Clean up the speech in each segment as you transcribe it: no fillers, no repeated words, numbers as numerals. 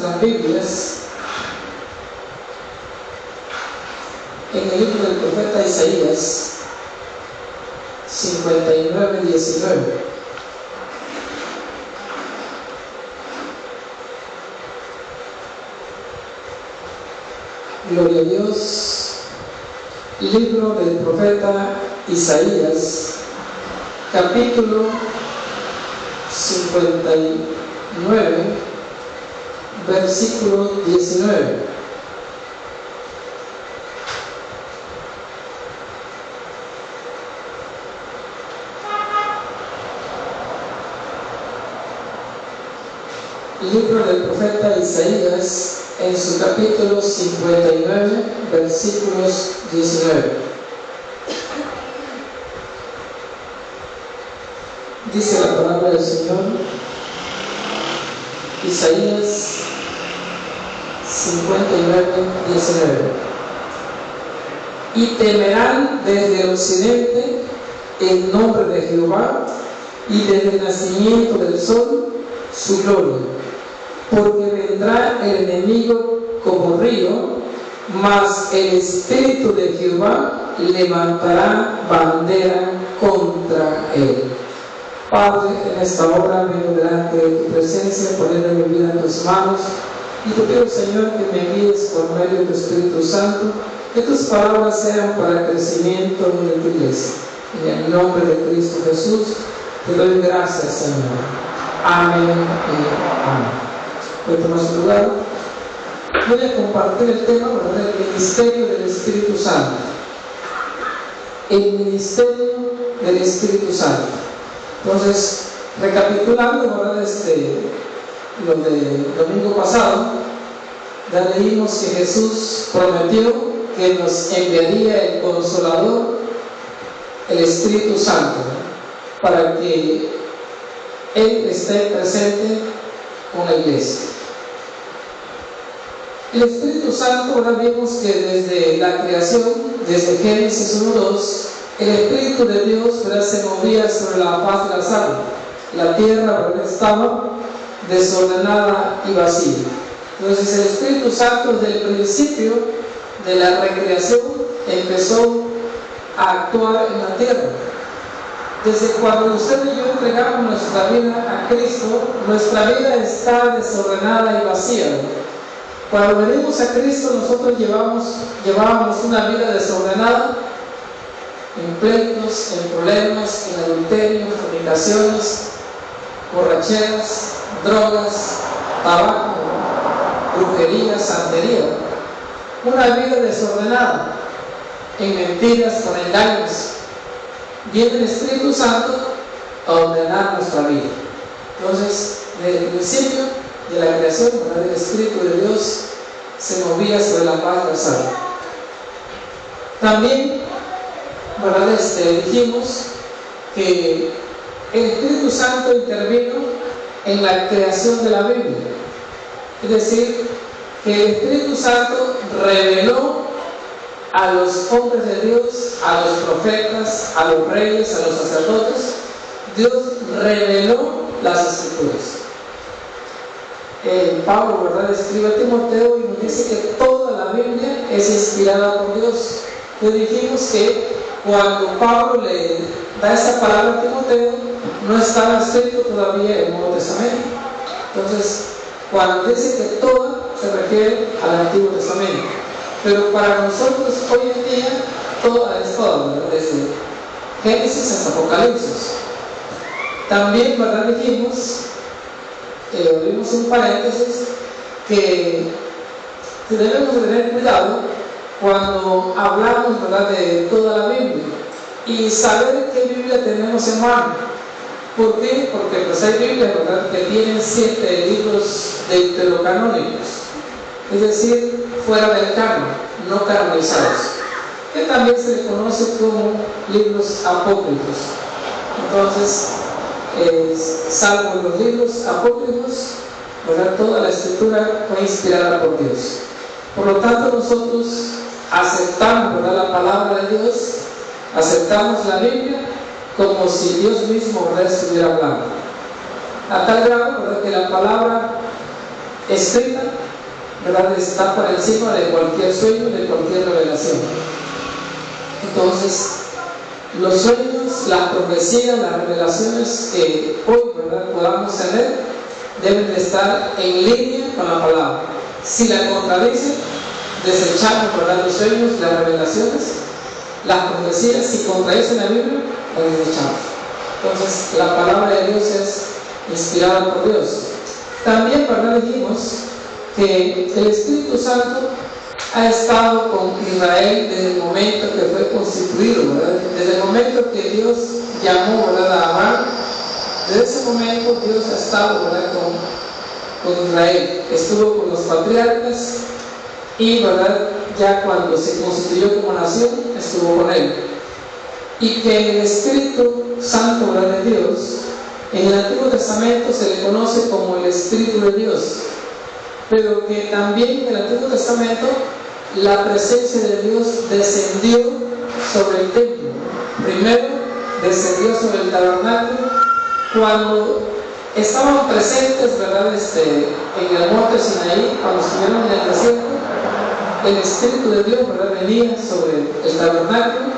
nuestras Biblias en el libro del profeta Isaías 59:19. Gloria a Dios. Libro del profeta Isaías, capítulo 59, versículo 19. Libro del profeta Isaías, en su capítulo 59, versículos 19. Dice la palabra del Señor, Isaías 59:19. Y temerán desde el occidente el nombre de Jehová, y desde el nacimiento del sol su gloria. Porque vendrá el enemigo como río, mas el Espíritu de Jehová levantará bandera contra él. Padre, en esta hora vengo delante de tu presencia, poniendo mi vida en tus manos, y te pido, Señor, que me guíes por medio de tu Espíritu Santo, que tus palabras sean para crecimiento de tu iglesia. En el nombre de Cristo Jesús, te doy gracias, Señor. Amén y amén. Voy a tomar su lugar. Voy a compartir el tema, ¿verdad?, del ministerio del Espíritu Santo. El ministerio del Espíritu Santo. Entonces, recapitulando, ¿verdad?, lo del domingo pasado, ya leímos que Jesús prometió que nos enviaría el Consolador, el Espíritu Santo, para que Él esté presente con la iglesia. El Espíritu Santo, ahora vimos que desde la creación, desde Génesis 1:2, el Espíritu de Dios, ¿verdad?, se movía sobre la faz de las aguas. La tierra, ¿verdad?, estaba desordenada y vacía. Entonces el Espíritu Santo, desde el principio de la recreación, empezó a actuar en la tierra. Desde cuando usted y yo entregamos nuestra vida a Cristo, nuestra vida está desordenada y vacía. Cuando venimos a Cristo, nosotros llevábamos una vida desordenada, en pleitos, en problemas, en adulterio, fornicaciones, borracheras, drogas, tabaco, brujería, santería. Una vida desordenada, en mentiras, con engaños. Viene el Espíritu Santo a ordenar nuestra vida. Entonces, desde el principio de la creación, ¿verdad?, el Espíritu de Dios se movía sobre la faz de las aguas. También, ¿verdad?, dijimos que el Espíritu Santo intervino en la creación de la Biblia. Es decir, que el Espíritu Santo reveló a los hombres de Dios, a los profetas, a los reyes, a los sacerdotes. Dios reveló las Escrituras. Pablo, ¿verdad?, escribe a Timoteo y nos dice que toda la Biblia es inspirada por Dios. Le dijimos que cuando Pablo le da esa palabra a Timoteo, no estaba escrito todavía el Nuevo Testamento. Entonces, cuando dice que toda, se refiere al Antiguo Testamento. Pero para nosotros hoy en día, toda es toda, ¿verdad?, desde Génesis hasta Apocalipsis. También, ¿verdad?, dijimos, abrimos un paréntesis, que debemos de tener cuidado cuando hablamos, ¿verdad?, de toda la Biblia y saber qué Biblia tenemos en mano. ¿Por qué? Porque pues hay Biblias, ¿verdad?, que tienen 7 libros deuterocanónicos, es decir, fuera del canon, no canonizados, que también se les conoce como libros apócrifos. Entonces, salvo los libros apócrifos, ¿verdad?, toda la Escritura fue inspirada por Dios. Por lo tanto, nosotros aceptamos, ¿verdad?, la palabra de Dios, aceptamos la Biblia como si Dios mismo, ¿verdad?, estuviera hablando. A tal grado, ¿verdad?, que la palabra escrita, ¿verdad? Está por encima de cualquier sueño, de cualquier revelación. Entonces, los sueños, las profecías, las revelaciones que hoy, ¿verdad?, podamos tener, deben de estar en línea con la palabra. Si la contradicen, desechamos, ¿verdad?, los sueños, las revelaciones, las profecías. Si contradicen la Biblia, las desechamos. Entonces, la palabra de Dios es inspirada por Dios. También, ¿verdad?, dijimos que el Espíritu Santo ha estado con Israel desde el momento que fue constituido, ¿verdad? Desde el momento que Dios llamó, ¿verdad?, a Abraham. Desde ese momento Dios ha estado, ¿verdad?, con Israel. Estuvo con los patriarcas y, ¿verdad?, ya cuando se constituyó como nación, estuvo con él. Y que el Espíritu Santo, ¿verdad?, de Dios, en el Antiguo Testamento se le conoce como el Espíritu de Dios, pero que también en el Antiguo Testamento la presencia de Dios descendió sobre el templo. Primero descendió sobre el tabernáculo cuando estaban presentes, ¿verdad?, en el monte Sinaí, cuando estuvieron en el desierto. El Espíritu de Dios, ¿verdad?, venía sobre el tabernáculo,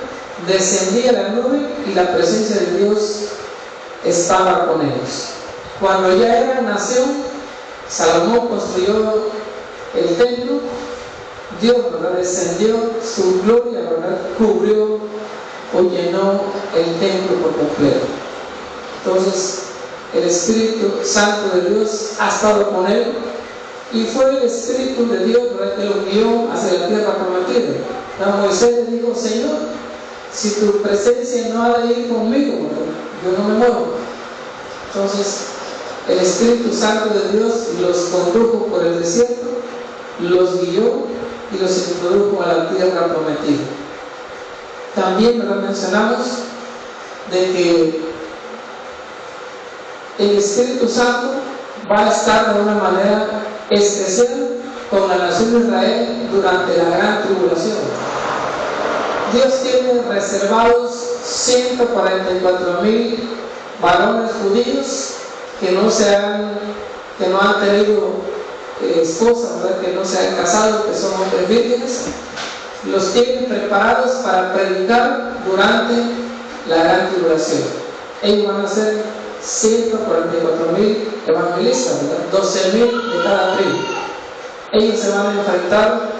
descendía la nube y la presencia de Dios estaba con ellos. Cuando ya era nación, Salomón construyó el templo. Dios, ¿verdad?, descendió, su gloria, ¿verdad?, cubrió o llenó el templo por completo. Entonces, el Espíritu Santo de Dios ha estado con él y fue el Espíritu de Dios, ¿verdad?, que lo guió hacia la tierra prometida. A Moisés le dijo: Señor, si tu presencia no ha de ir conmigo, ¿verdad?, yo no me muevo. Entonces, el Espíritu Santo de Dios los condujo por el desierto, los guió y los introdujo a la tierra prometida. También, ¿verdad?, mencionamos de que el Espíritu Santo va a estar de una manera especial con la nación de Israel durante la gran tribulación. Dios tiene reservados 144,000 varones judíos que no han tenido esposa, ¿verdad?, que no se han casado, que son hombres vírgenes. Los tienen preparados para predicar durante la gran tribulación. Ellos van a ser 144,000 evangelistas, ¿verdad?, 12,000 de cada tribu. Ellos se van a enfrentar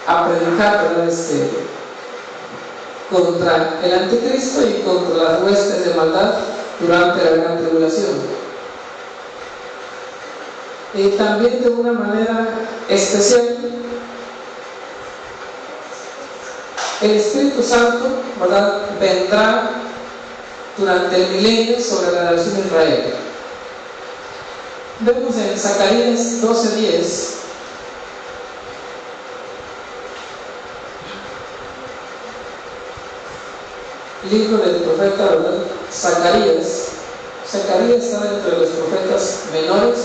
a predicar, ¿verdad?, contra el anticristo y contra las huestes de maldad durante la gran tribulación. Y también de una manera especial, el Espíritu Santo, ¿verdad?, vendrá durante el milenio sobre la nación de Israel. Vemos en Zacarías 12:10. El hijo del profeta, ¿verdad?, Zacarías. Zacarías está entre los profetas menores.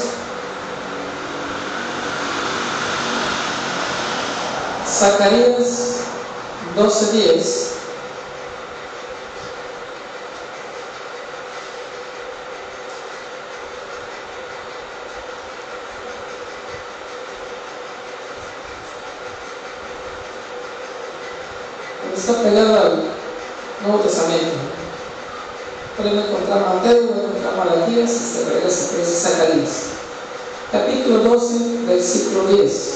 Zacarías 12:10. Está pegado al Nuevo Testamento. Pueden encontrar Mateo, pueden encontrar Malaquías, se regresa a Zacarías. Capítulo 12, versículo 10.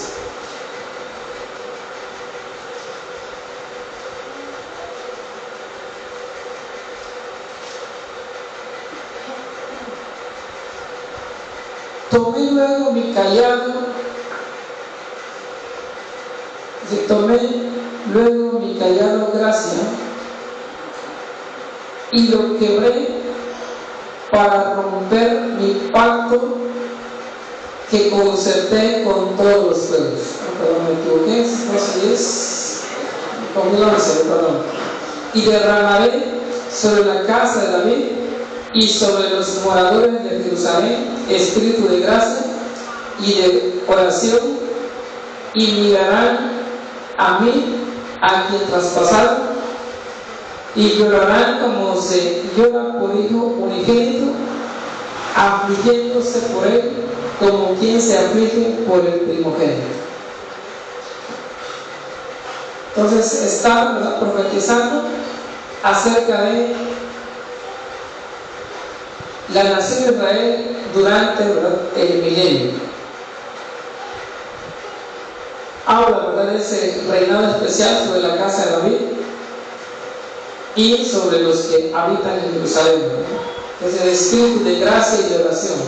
Tomé luego mi callado, gracia, y lo quebré para romper mi pacto que concerté con todos los pueblos. Perdón, me equivoqué, con el 11, perdón. Y derramaré sobre la casa de David y sobre los moradores de Jerusalén espíritu de gracia y de oración, y mirarán a mí, a quien traspasaron, y llorarán como se llora por hijo unigénito, afligiéndose por él como quien se aflige por el primogénito. Entonces está, ¿verdad?, profetizando acerca de la nación de Israel durante, ¿verdad?, el milenio. Habla, ¿verdad?, de ese reinado especial sobre la casa de David y sobre los que habitan en Jerusalén, ¿verdad? Es el espíritu de gracia y de oración.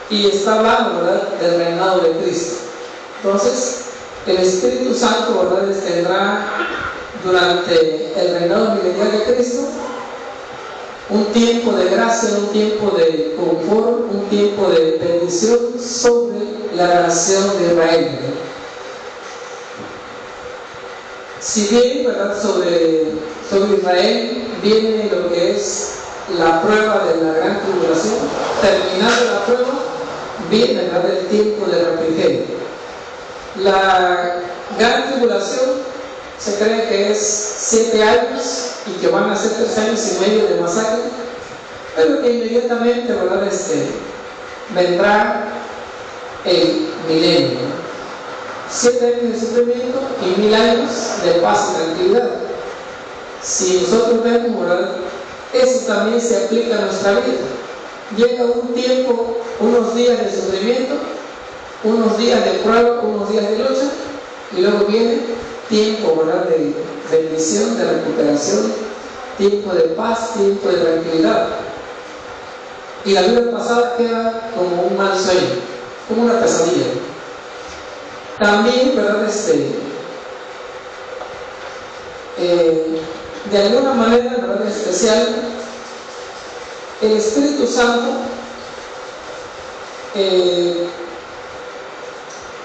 Y está hablando, ¿verdad?, del reinado de Cristo. Entonces, el Espíritu Santo, ¿verdad?, tendrá durante el reinado milenial de Cristo un tiempo de gracia, un tiempo de confort, un tiempo de bendición sobre la nación de Israel. Si bien, ¿verdad?, sobre Israel viene lo que es la prueba de la gran tribulación, terminando la prueba, viene, ¿verdad?, el tiempo de refrigerio. La gran tribulación se cree que es 7 años y que van a ser 3 años y medio de masacre, pero que inmediatamente, ¿verdad?, vendrá el milenio. 7 años de sufrimiento y 1000 años de paz y tranquilidad. Si nosotros vemos, ¿verdad?, eso también se aplica a nuestra vida. Llega un tiempo, unos días de sufrimiento, unos días de prueba, unos días de lucha, y luego viene tiempo, ¿verdad?, de bendición, de recuperación, tiempo de paz, tiempo de tranquilidad. Y la vida pasada queda como un mal sueño, como una pesadilla. También, ¿verdad?, de alguna manera, ¿verdad?, especial, el Espíritu Santo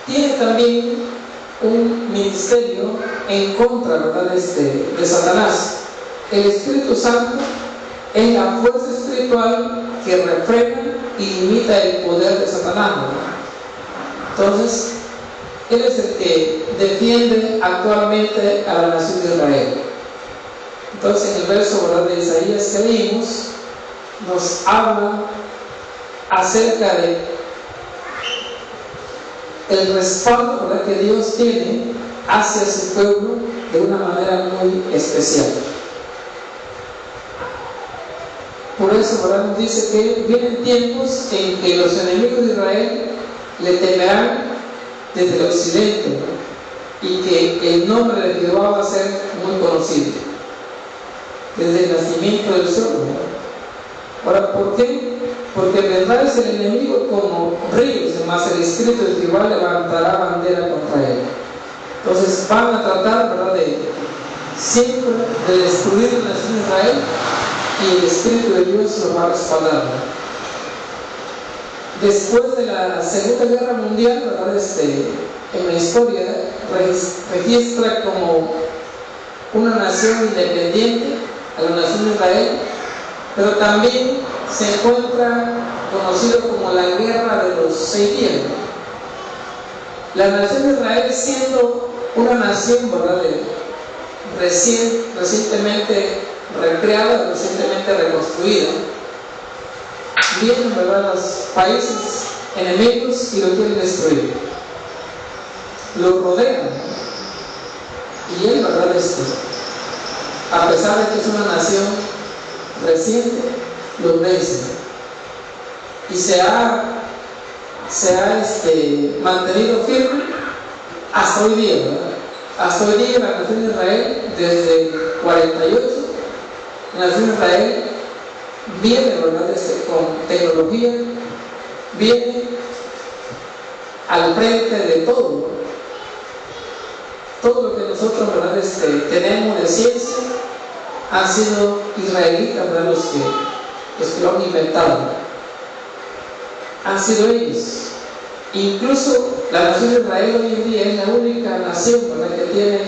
tiene también un ministerio en contra, ¿verdad?, de Satanás. El Espíritu Santo es la fuerza espiritual que refrena y limita el poder de Satanás, ¿verdad? Entonces, Él es el que defiende actualmente a la nación de Israel. Entonces, en el verso, ¿verdad?, de Isaías que leímos, nos habla acerca de el respaldo, ¿verdad?, que Dios tiene hacia su pueblo de una manera muy especial. Por eso, ¿verdad?, nos dice que vienen tiempos en que los enemigos de Israel le temerán desde el occidente, ¿verdad?, y que el nombre de Jehová va a ser muy conocido desde el nacimiento del sol, ¿verdad? Ahora, ¿por qué? Porque vendrá ese enemigo como ríos, mas el Espíritu de Jehová levantará bandera contra él. Entonces van a tratar, ¿verdad?, de siempre de destruir la nación de Israel, y el Espíritu de Dios lo va a respaldar. Después de la Segunda Guerra Mundial, ¿verdad?, en la historia registra como una nación independiente a la nación de Israel, pero también se encuentra conocido como la Guerra de los 6 días. La nación de Israel, siendo una nación, ¿verdad?, recientemente recreada, recientemente reconstruida, vienen, ¿verdad?, los países enemigos y lo quieren destruir, lo rodean, y él, ¿verdad?, a pesar de que es una nación reciente, los vence y se ha mantenido firme hasta hoy día, ¿verdad? Hasta hoy día la nación de Israel, desde el 48, la nación de Israel viene, ¿verdad?, con tecnología, viene al frente de todo, ¿verdad? Todo lo que nosotros, ¿verdad?, tenemos de ciencia han sido israelitas, ¿verdad?, los que lo han inventado, han sido ellos. Incluso la nación de Israel hoy en día es la única nación, ¿verdad?, que tiene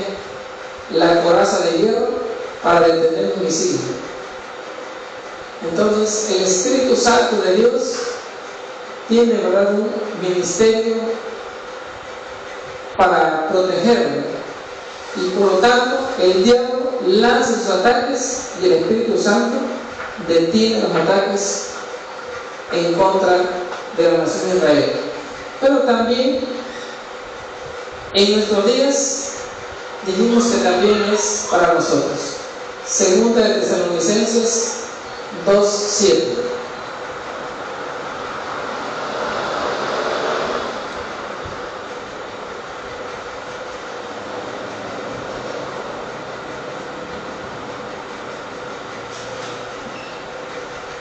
la coraza de hierro para detener un misil. Entonces, el Espíritu Santo de Dios tiene, ¿verdad?, un ministerio para protegerlo, y por lo tanto el diablo lanza sus ataques y el Espíritu Santo detiene los ataques en contra de la nación de Israel. Pero también en nuestros días dijimos que también es para nosotros. Segunda de Tesalonicenses 2:7.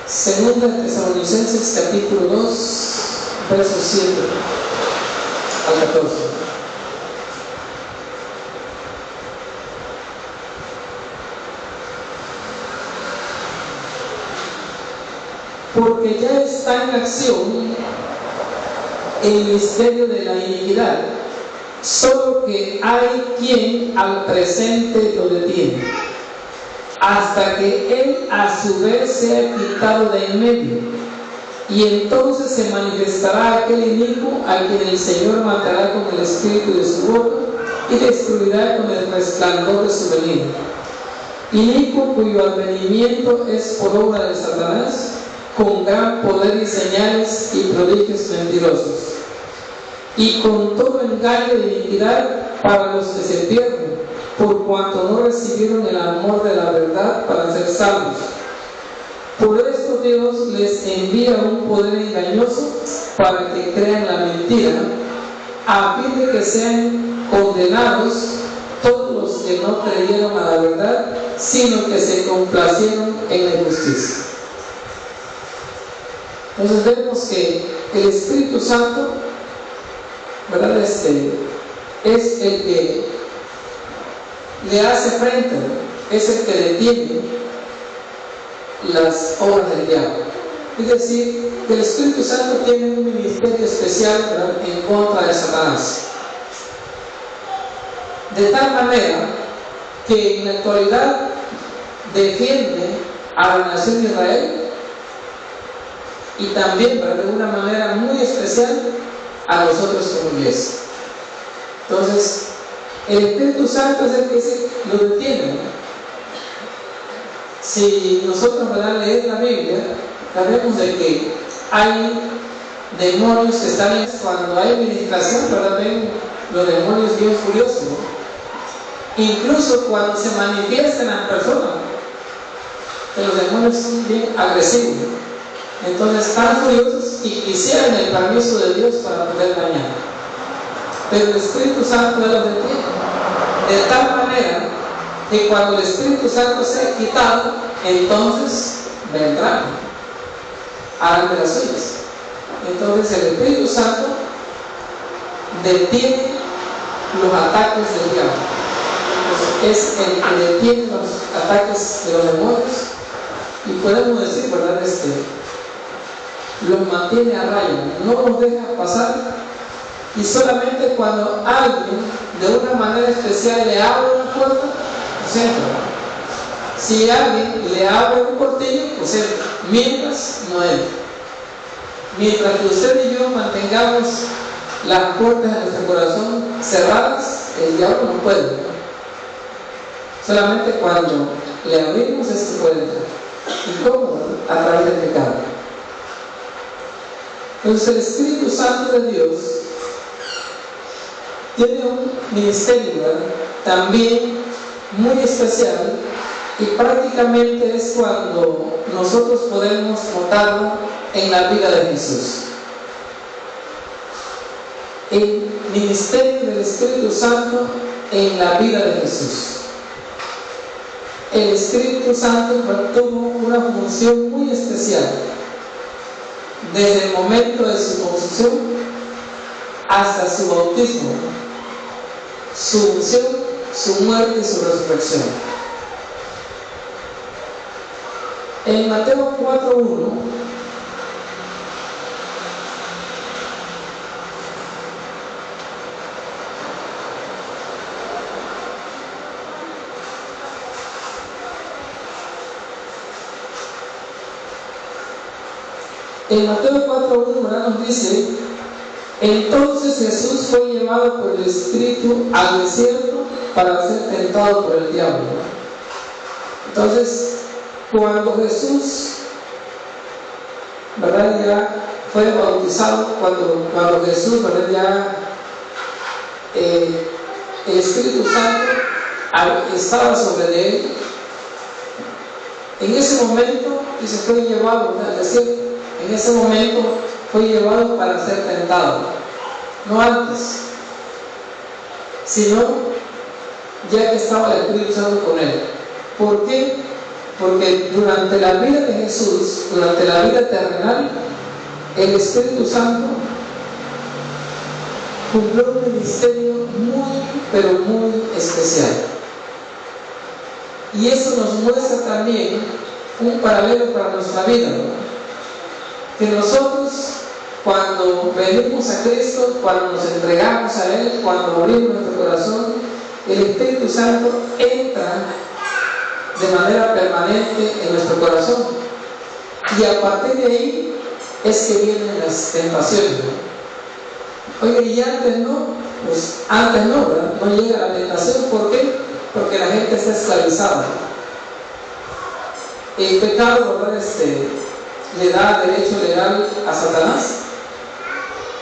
Segunda de Tesalonicenses capítulo 2, versos 7 al 14. Porque ya está en acción el misterio de la iniquidad, solo que hay quien al presente lo detiene, hasta que él a su vez sea quitado de en medio, y entonces se manifestará aquel inicuo a quien el Señor matará con el espíritu de su boca y destruirá con el resplandor de su venida. Inicuo cuyo advenimiento es por obra de Satanás, con gran poder y señales y prodigios mentirosos, y con todo engaño de iniquidad para los que se pierden, por cuanto no recibieron el amor de la verdad para ser salvos. Por esto Dios les envía un poder engañoso para que crean la mentira, a fin de que sean condenados todos los que no creyeron a la verdad, sino que se complacieron en la injusticia. Entonces vemos que el Espíritu Santo, ¿verdad? Es el que le hace frente, es el que detiene las obras del diablo. Es decir, que el Espíritu Santo tiene un ministerio especial, ¿verdad?, en contra de Satanás. De tal manera que en la actualidad defiende a la nación de Israel y también, ¿verdad?, de una manera muy especial a nosotros como iglesia. Entonces, el Espíritu Santo es el que lo detiene, ¿no? Si nosotros, ¿verdad?, leemos la Biblia, sabemos de que hay demonios que están, cuando hay ministración, ¿verdad?, ven los demonios bien furiosos, ¿no? Incluso cuando se manifiestan en las personas, que los demonios son bien agresivos, ¿no? Entonces están furiosos y quisieran el permiso de Dios para poder dañar, pero el Espíritu Santo los detiene, de tal manera que cuando el Espíritu Santo sea quitado, entonces vendrán a de las suyas. Entonces el Espíritu Santo detiene los ataques del diablo. Entonces, es el que detiene los ataques de los demonios, y podemos decir, ¿verdad?, los mantiene a raya, no los deja pasar, y solamente cuando alguien de una manera especial le abre una puerta, pues entra. Si alguien le abre un portillo, pues entra, mientras no entra. Mientras que usted y yo mantengamos las puertas de nuestro corazón cerradas, el diablo no puede, ¿no? Solamente cuando le abrimos es que puede entrar. ¿Y cómo? A través del pecado. Entonces el Espíritu Santo de Dios tiene un ministerio, ¿verdad?, también muy especial, y prácticamente es cuando nosotros podemos notarlo en la vida de Jesús. El ministerio del Espíritu Santo en la vida de Jesús. El Espíritu Santo tuvo una función muy especial desde el momento de su concepción hasta su bautismo, su unción, su muerte y su resurrección. En Mateo 4:1 en Mateo 4:1 nos dice: entonces Jesús fue llevado por el Espíritu al desierto para ser tentado por el diablo. Entonces, cuando Jesús ¿verdad? Ya fue bautizado cuando Jesús, ¿verdad? Ya el Espíritu Santo estaba sobre él. En ese momento, y se fue llevado, ¿verdad? Es decir, en ese momento fue llevado para ser tentado, no antes, sino ya que estaba el Espíritu Santo con él. ¿Por qué? Porque durante la vida de Jesús, durante la vida terrenal, el Espíritu Santo cumplió un ministerio muy, pero muy especial. Y eso nos muestra también un paralelo para nuestra vida, ¿no? Que nosotros, cuando venimos a Cristo, cuando nos entregamos a Él, cuando abrimos nuestro corazón, el Espíritu Santo entra de manera permanente en nuestro corazón. Y a partir de ahí es que vienen las tentaciones, ¿no? Oye, y antes no, pues antes no, ¿verdad? No llega la tentación. ¿Por qué? Porque la gente está esclavizada. El pecado, ¿verdad? Le da derecho legal a Satanás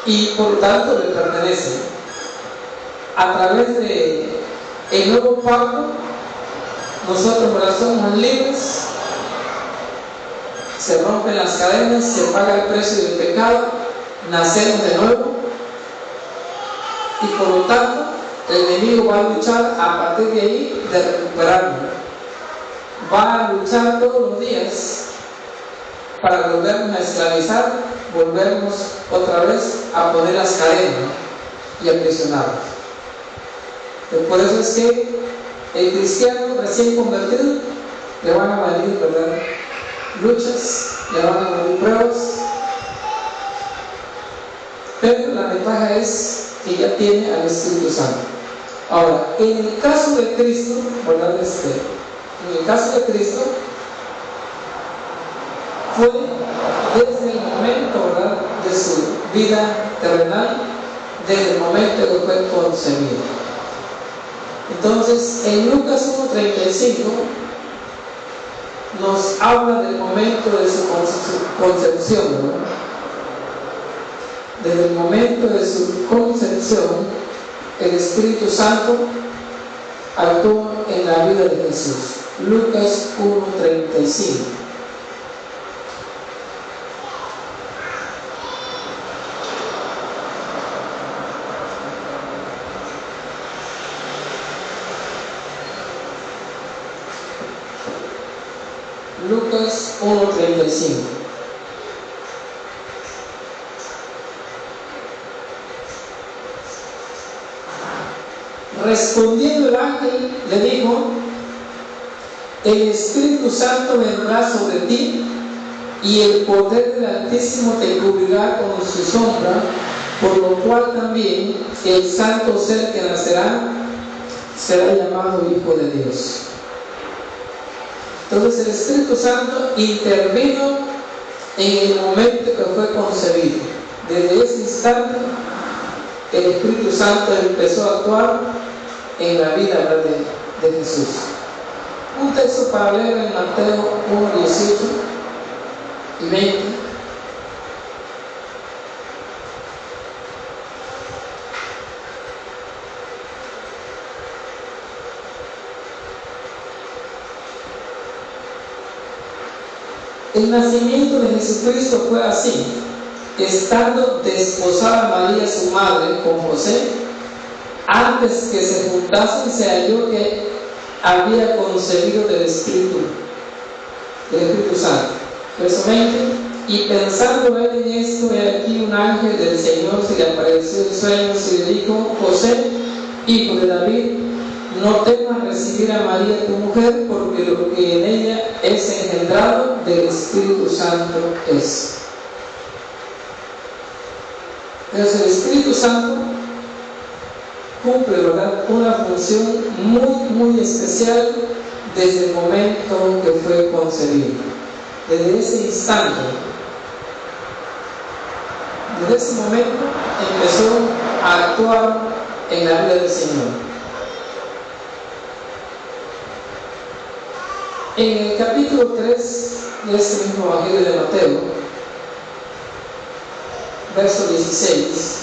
y por lo tanto le pertenece. A través de el nuevo pacto, nosotros, ¿verdad?, somos libres, se rompen las cadenas, se paga el precio del pecado, nacemos de nuevo y por lo tanto el enemigo va a luchar a partir de ahí de recuperarnos. Va a luchar todos los días para volvernos a esclavizar, volvernos otra vez a poner las cadenas y a presionarnos. Por eso es que el cristiano recién convertido le van a venir, ¿verdad?, luchas, le van a venir pruebas, pero la ventaja es que ya tiene al Espíritu Santo. Ahora, en el caso de Cristo, ¿verdad? En el caso de Cristo, fue desde el momento, ¿verdad?, de su vida terrenal, desde el momento que fue concebido. Entonces, en Lucas 1:35 nos habla del momento de su concepción, ¿no? Desde el momento de su concepción, el Espíritu Santo actuó en la vida de Jesús. Lucas 1:35. Lucas 1:35. Respondiendo el ángel le dijo: el Espíritu Santo vendrá sobre ti y el poder del Altísimo te cubrirá con su sombra, por lo cual también el santo ser que nacerá será llamado Hijo de Dios. Entonces el Espíritu Santo intervino en el momento que fue concebido. Desde ese instante el Espíritu Santo empezó a actuar en la vida de Jesús. Un texto para leer en Mateo 1:18 y 20. El nacimiento de Jesucristo fue así: estando desposada María su madre con José, antes que se juntasen se halló que había concebido del Espíritu Santo. Verso 20. Y pensando él en esto, he aquí un ángel del Señor se le apareció en sueños y le dijo: José, hijo de David, no temas recibir a María tu mujer, porque lo que en ella es engendrado del Espíritu Santo es. Entonces el Espíritu Santo cumple, ¿verdad?, una función muy, muy especial desde el momento que fue concebido. Desde ese instante, desde ese momento empezó a actuar en la vida del Señor. En el capítulo 3 de este mismo Evangelio de Mateo, verso 16.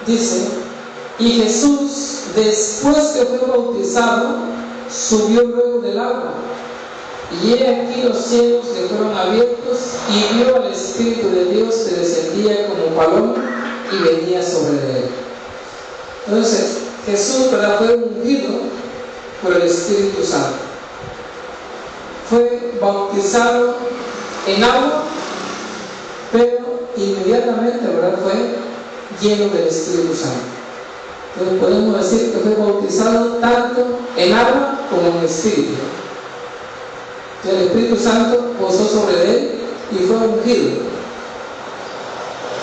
Dice: y Jesús, después que fue bautizado, subió luego del agua. Y he aquí los cielos le fueron abiertos, y vio al Espíritu de Dios que descendía como paloma y venía sobre él. Entonces, Jesús, ¿verdad?, fue ungido por el Espíritu Santo. Fue bautizado en agua, pero inmediatamente, ¿verdad?, fue lleno del Espíritu Santo. Entonces podemos decir que fue bautizado tanto en agua como en Espíritu. El Espíritu Santo posó sobre él y fue ungido.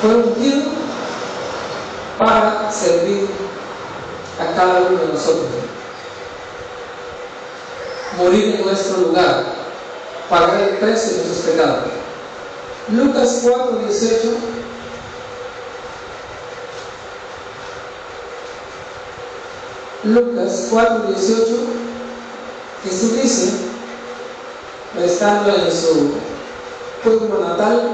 Fue ungido para servir a cada uno de nosotros. Morir en nuestro lugar, pagar el precio de nuestros pecados. Lucas 4:18. Lucas 4:18, Jesús dice, estando en su pueblo natal,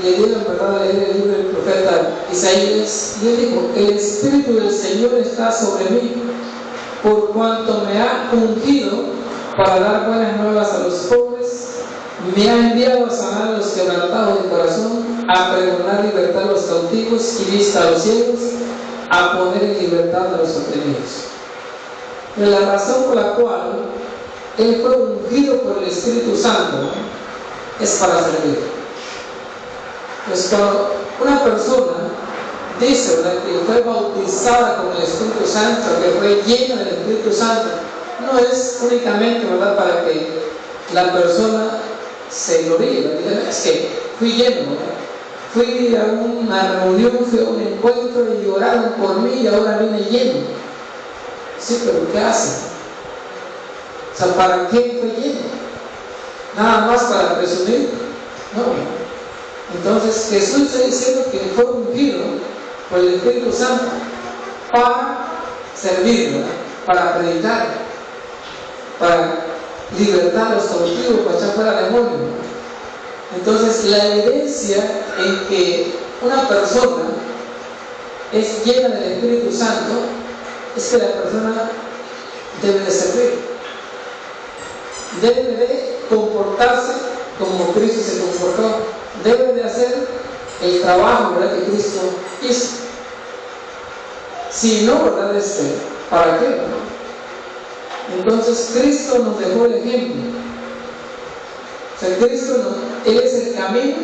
le dieron, ¿verdad?, a leer el libro del profeta Isaías, y él dijo: el Espíritu del Señor está sobre mí, por cuanto me ha ungido para dar buenas nuevas a los pobres, me ha enviado a sanar a los quebrantados de corazón, a pregonar libertad a los cautivos y vista a los ciegos, a poner en libertad a los oprimidos. La razón por la cual él fue ungido por el Espíritu Santo es para servir. Pues cuando una persona dice, ¿verdad?, que fue bautizada con el Espíritu Santo, que fue llena del Espíritu Santo, no es únicamente, ¿verdad?, para que la persona se gloríe, ¿verdad? Es que fui lleno, ¿verdad?, fui a una reunión, fui a un encuentro y oraron por mí y ahora vine lleno. Sí, pero ¿qué hace? O sea, ¿para qué fue lleno? ¿Nada más para presumir? No. Entonces Jesús está diciendo que fue ungido por el Espíritu Santo para servir, ¿verdad?, para predicar, para libertar a los cautivos, para echar fuera demonios. Entonces, la evidencia en que una persona es llena del Espíritu Santo es que la persona debe de servir, debe de comportarse como Cristo se comportó, debe de hacer el trabajo, ¿verdad?, que Cristo hizo. Si no, ¿verdad?, ¿para qué? Entonces Cristo nos dejó el ejemplo. O sea, Cristo Él es el camino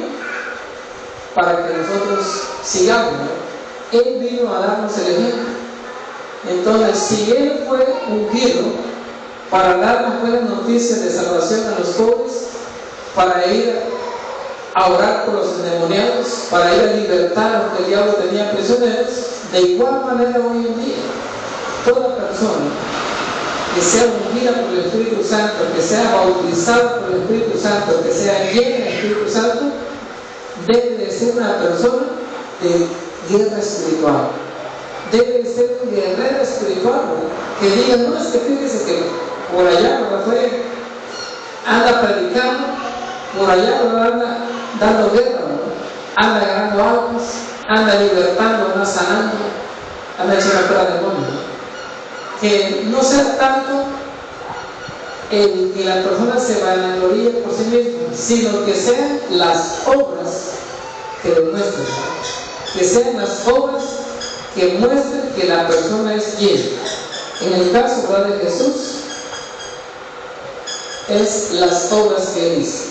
para que nosotros sigamos, ¿no? Él vino a darnos el ejemplo. Entonces, si Él fue ungido para darnos buenas noticias de salvación a los pobres, para ir a orar por los endemoniados, para ir a libertar a los que el diablo tenía prisioneros, de igual manera hoy en día, toda persona que sea ungida por el Espíritu Santo, que sea bautizada por el Espíritu Santo, que sea llena del Espíritu Santo, debe de ser una persona de guerra espiritual. Debe de ser un guerrero espiritual, ¿no?, que diga: no, es que fíjese que por allá, ¿verdad?, anda predicando, por allá, ¿verdad?, anda dando guerra, ¿verdad?, anda ganando almas, anda libertando, anda sanando, anda echando fuera demonios, ¿no? Que no sea tanto el que la persona se vanagloríe por sí misma, sino que sean las obras que demuestren, que sean las obras que muestren que la persona es llena. En el caso, ¿verdad?, de Jesús, es las obras que él hizo.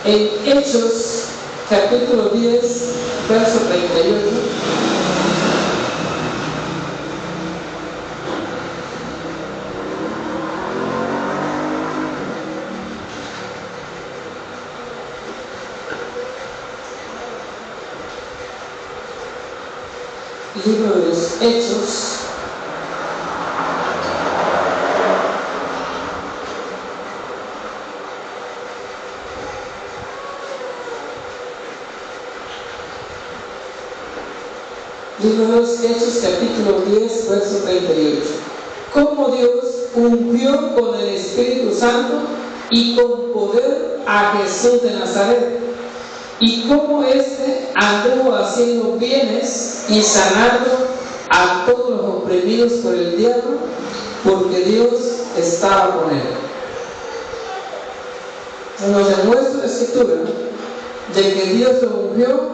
En Hechos capítulo 10, verso 38, libro de los Hechos, Libro de los Hechos, capítulo 10, verso 38. Cómo Dios ungió con el Espíritu Santo y con poder a Jesús de Nazaret, y cómo éste anduvo haciendo bienes y sanando a todos los oprimidos por el diablo, porque Dios estaba con él. Nos demuestra la Escritura de que Dios lo ungió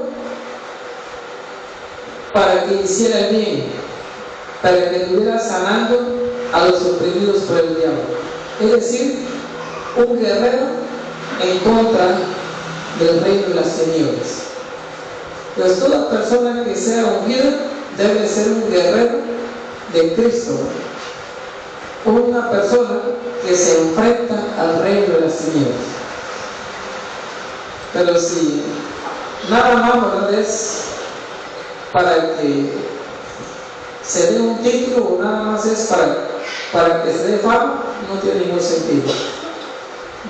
para que hiciera el bien, para que estuviera sanando a los oprimidos por el diablo. Es decir, un guerrero en contra del reino de las tinieblas. Pues toda persona que sea ungida debe ser un guerrero de Cristo, una persona que se enfrenta al reino de las tinieblas. Pero si nada más, ¿verdad?, es para que se dé un título o nada más es para que se dé fama, no tiene ningún sentido.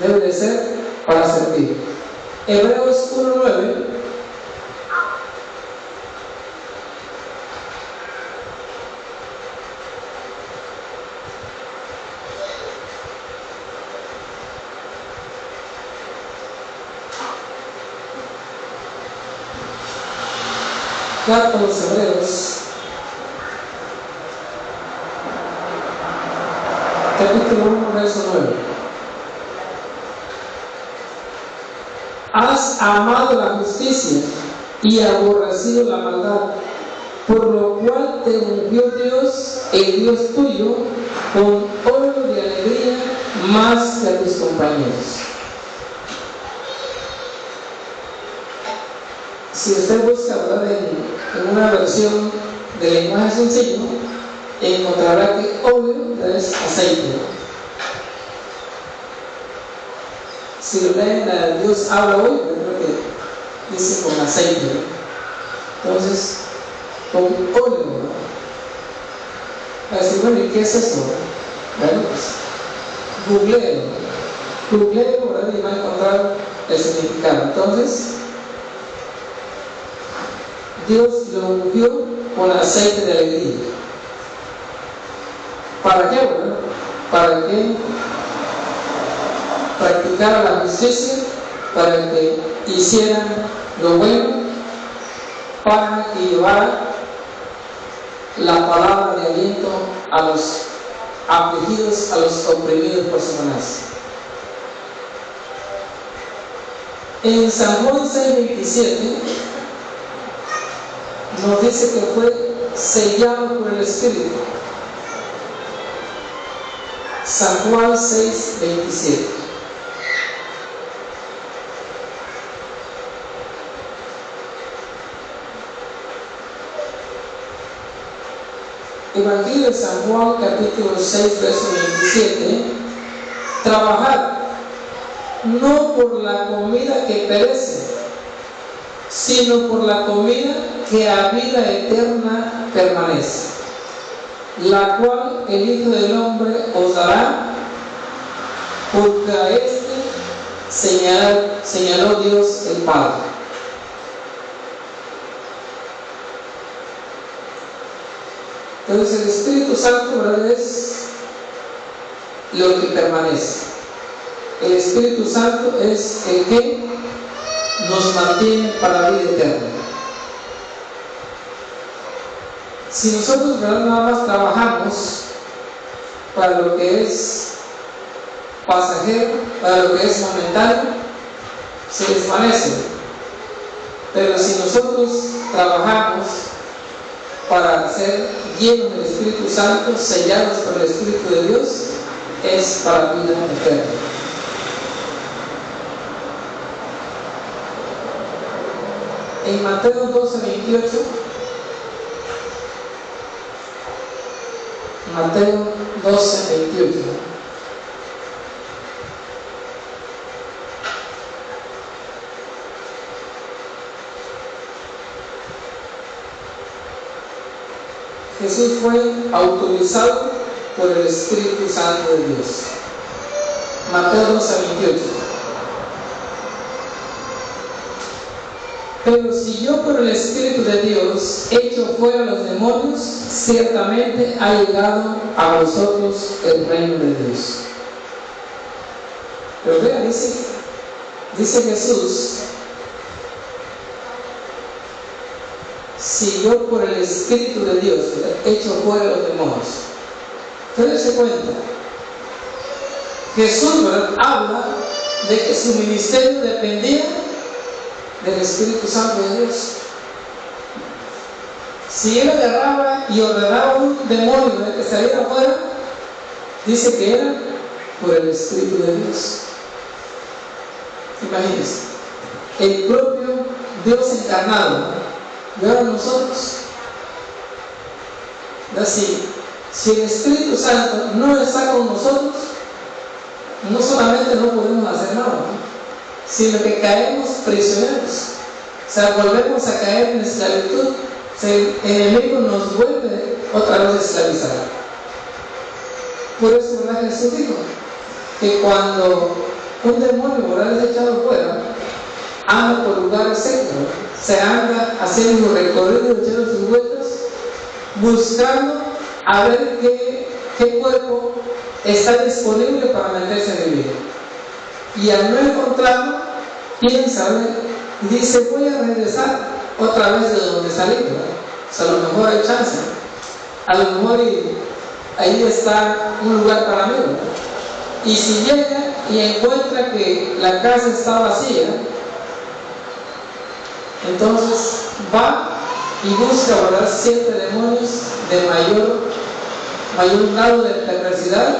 Debe de ser para servir. Hebreos 1:9. Carta a los Hebreos, capítulo 1, verso 9. Has amado la justicia y aborrecido la maldad, por lo cual te ungió Dios, el Dios tuyo, con óleo de alegría más que a tus compañeros. Si usted busca hablar en una versión de lenguaje sencillo, encontrará que óleo es aceite. Si lo leen, Dios habla hoy, creo que dice con aceite. Entonces, con óleo. Va a decir, bueno, ¿y qué es eso? Bueno, pues, googleo, ¿verdad?, y va a encontrar el significado. Entonces, Dios lo ungió con aceite de alegría. ¿Para qué? Bueno, para que practicara la justicia, para que hicieran lo bueno, para que llevara la palabra de aliento a los afligidos, a los oprimidos por Satanás. En San Juan 6:27 nos dice que fue sellado por el Espíritu. San Juan 6:27. Evangelio de San Juan, capítulo 6, verso 27. Trabajad no por la comida que perece, sino por la comida que a vida eterna permanece, la cual el Hijo del Hombre os dará, porque a este señaló Dios el Padre. Entonces el Espíritu Santo, ¿verdad?, es lo que permanece. El Espíritu Santo es el que nos mantiene para la vida eterna. Si nosotros, ¿verdad?, nada más trabajamos para lo que es pasajero, para lo que es momentáneo, se desvanece. Pero si nosotros trabajamos para ser llenos del Espíritu Santo, sellados por el Espíritu de Dios, es para vida eterna. En Mateo 12:28, Mateo 12:28. Jesús fue autorizado por el Espíritu Santo de Dios. Mateo 12:28. Pero si yo por el Espíritu de Dios echo fuera los demonios, ciertamente ha llegado a vosotros el reino de Dios. Pero vea, dice Jesús, si yo por el Espíritu de Dios echo fuera los demonios. Entonces se cuenta, Jesús, ¿verdad?, habla de que su ministerio dependía del Espíritu Santo de Dios. Si él agarraba y ordenaba un demonio de que saliera afuera, dice que era por el Espíritu de Dios. Imagínense, el propio Dios encarnado, y ahora nosotros. Así, si el Espíritu Santo no está con nosotros, no solamente no podemos hacer nada, sino que caemos prisioneros. O sea, volvemos a caer en esclavitud. O sea, el enemigo nos vuelve otra vez a esclavizar. Por eso, ¿verdad?, Jesús dijo que cuando un demonio, ¿verdad?, es echado fuera, anda por lugares secos, se anda haciendo un recorrido, echando sus vueltas, buscando a ver qué cuerpo está disponible para meterse en el vida. Y al no encontrarlo, piensa, y dice, voy a regresar otra vez de donde salí, ¿verdad? O sea, a lo mejor hay chance, a lo mejor ahí está un lugar para mí, ¿verdad? Y si llega y encuentra que la casa está vacía, entonces va y busca, ¿verdad?, 7 demonios de mayor grado de perversidad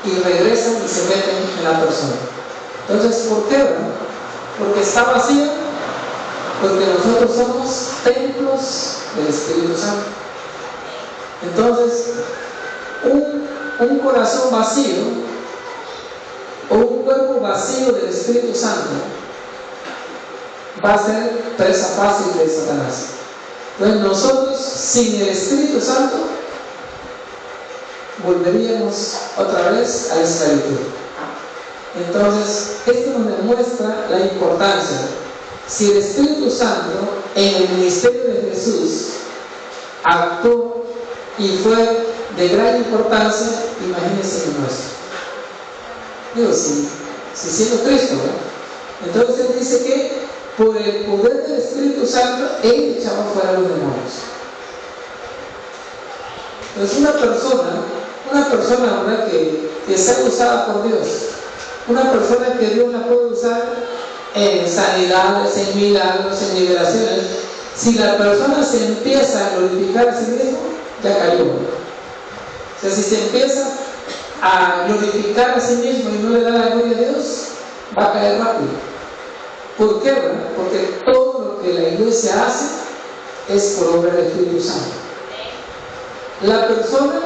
y regresan y se meten en la persona. Entonces, ¿por qué, verdad? Porque está vacía, porque nosotros somos templos del Espíritu Santo. Entonces, un corazón vacío o un cuerpo vacío del Espíritu Santo va a ser presa fácil de Satanás. Entonces nosotros, sin el Espíritu Santo, volveríamos otra vez a la esclavitud. Entonces, esto nos demuestra la importancia. Si el Espíritu Santo en el ministerio de Jesús actuó y fue de gran importancia, imagínense el nuestro. Digo, si siendo Cristo, ¿verdad? Entonces él dice que por el poder del Espíritu Santo, él echaba fuera los demonios. Entonces una persona, ¿verdad?, que sea usada por Dios, una persona que Dios la puede usar en sanidades, en milagros, en liberaciones, si la persona se empieza a glorificar a sí mismo, ya cayó. O sea, si se empieza a glorificar a sí mismo y no le da la gloria a Dios, va a caer rápido. ¿Por qué, verdad? Porque todo lo que la iglesia hace es por obra del Espíritu Santo. La persona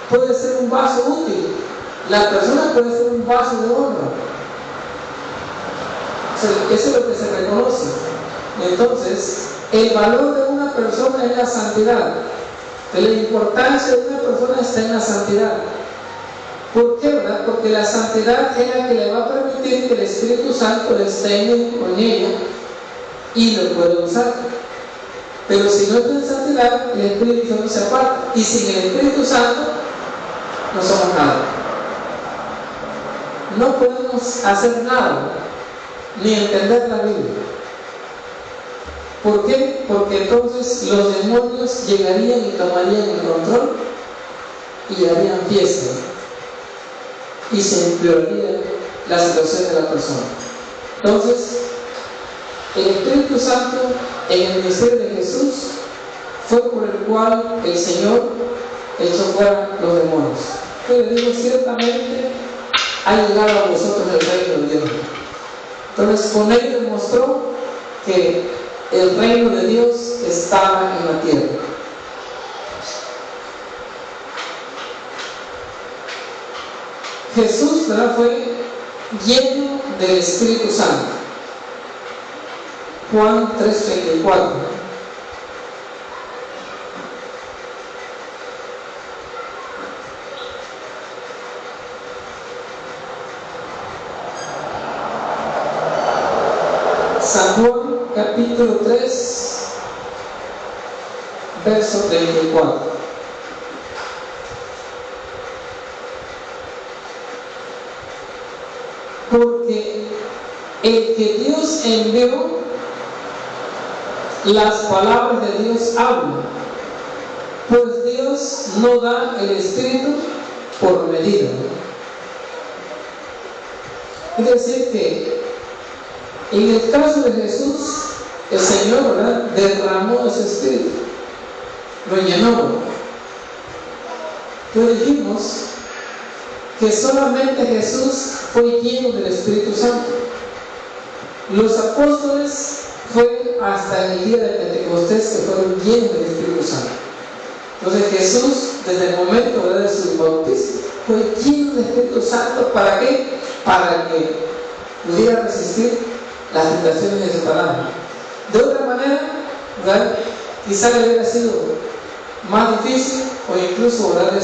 puede ser un vaso útil, la persona puede ser un vaso de honra. O sea, eso es lo que se reconoce. Entonces, el valor de una persona es la santidad. La importancia de una persona está en la santidad. ¿Por qué, verdad? Porque la santidad es la que le va a permitir que el Espíritu Santo esté con ella y lo puede usar. Pero si no está en santidad, el Espíritu Santo se aparta. Y sin el Espíritu Santo, no somos nada. No podemos hacer nada, ni entender la Biblia. ¿Por qué? Porque entonces los demonios llegarían y tomarían el control y harían fiesta. Y se empeoraría la situación de la persona. Entonces, el Espíritu Santo en el ministerio de Jesús fue por el cual el Señor echó fuera los demonios. Yo le digo, ciertamente ha llegado a vosotros el reino de Dios. Entonces, con ello demostró que el reino de Dios estaba en la tierra. Jesús, ¿verdad?, fue lleno del Espíritu Santo. Juan 3:34. San Juan capítulo 3, verso 34. Porque el que Dios envió, las palabras de Dios hablan, pues Dios no da el Espíritu por medida. Es decir, que en el caso de Jesús, el Señor, ¿verdad?, derramó ese Espíritu, lo llenó. Entonces dijimos que solamente Jesús fue lleno del Espíritu Santo. Los apóstoles fue hasta el día de Pentecostés que fueron llenos del Espíritu Santo. Entonces Jesús, desde el momento, ¿verdad?, de su bautismo, fue lleno del Espíritu Santo. ¿Para qué? Para que pudiera resistir las tentaciones de Satanás. De otra manera, ¿verdad?, quizá le hubiera sido más difícil, o incluso, ¿verdad?,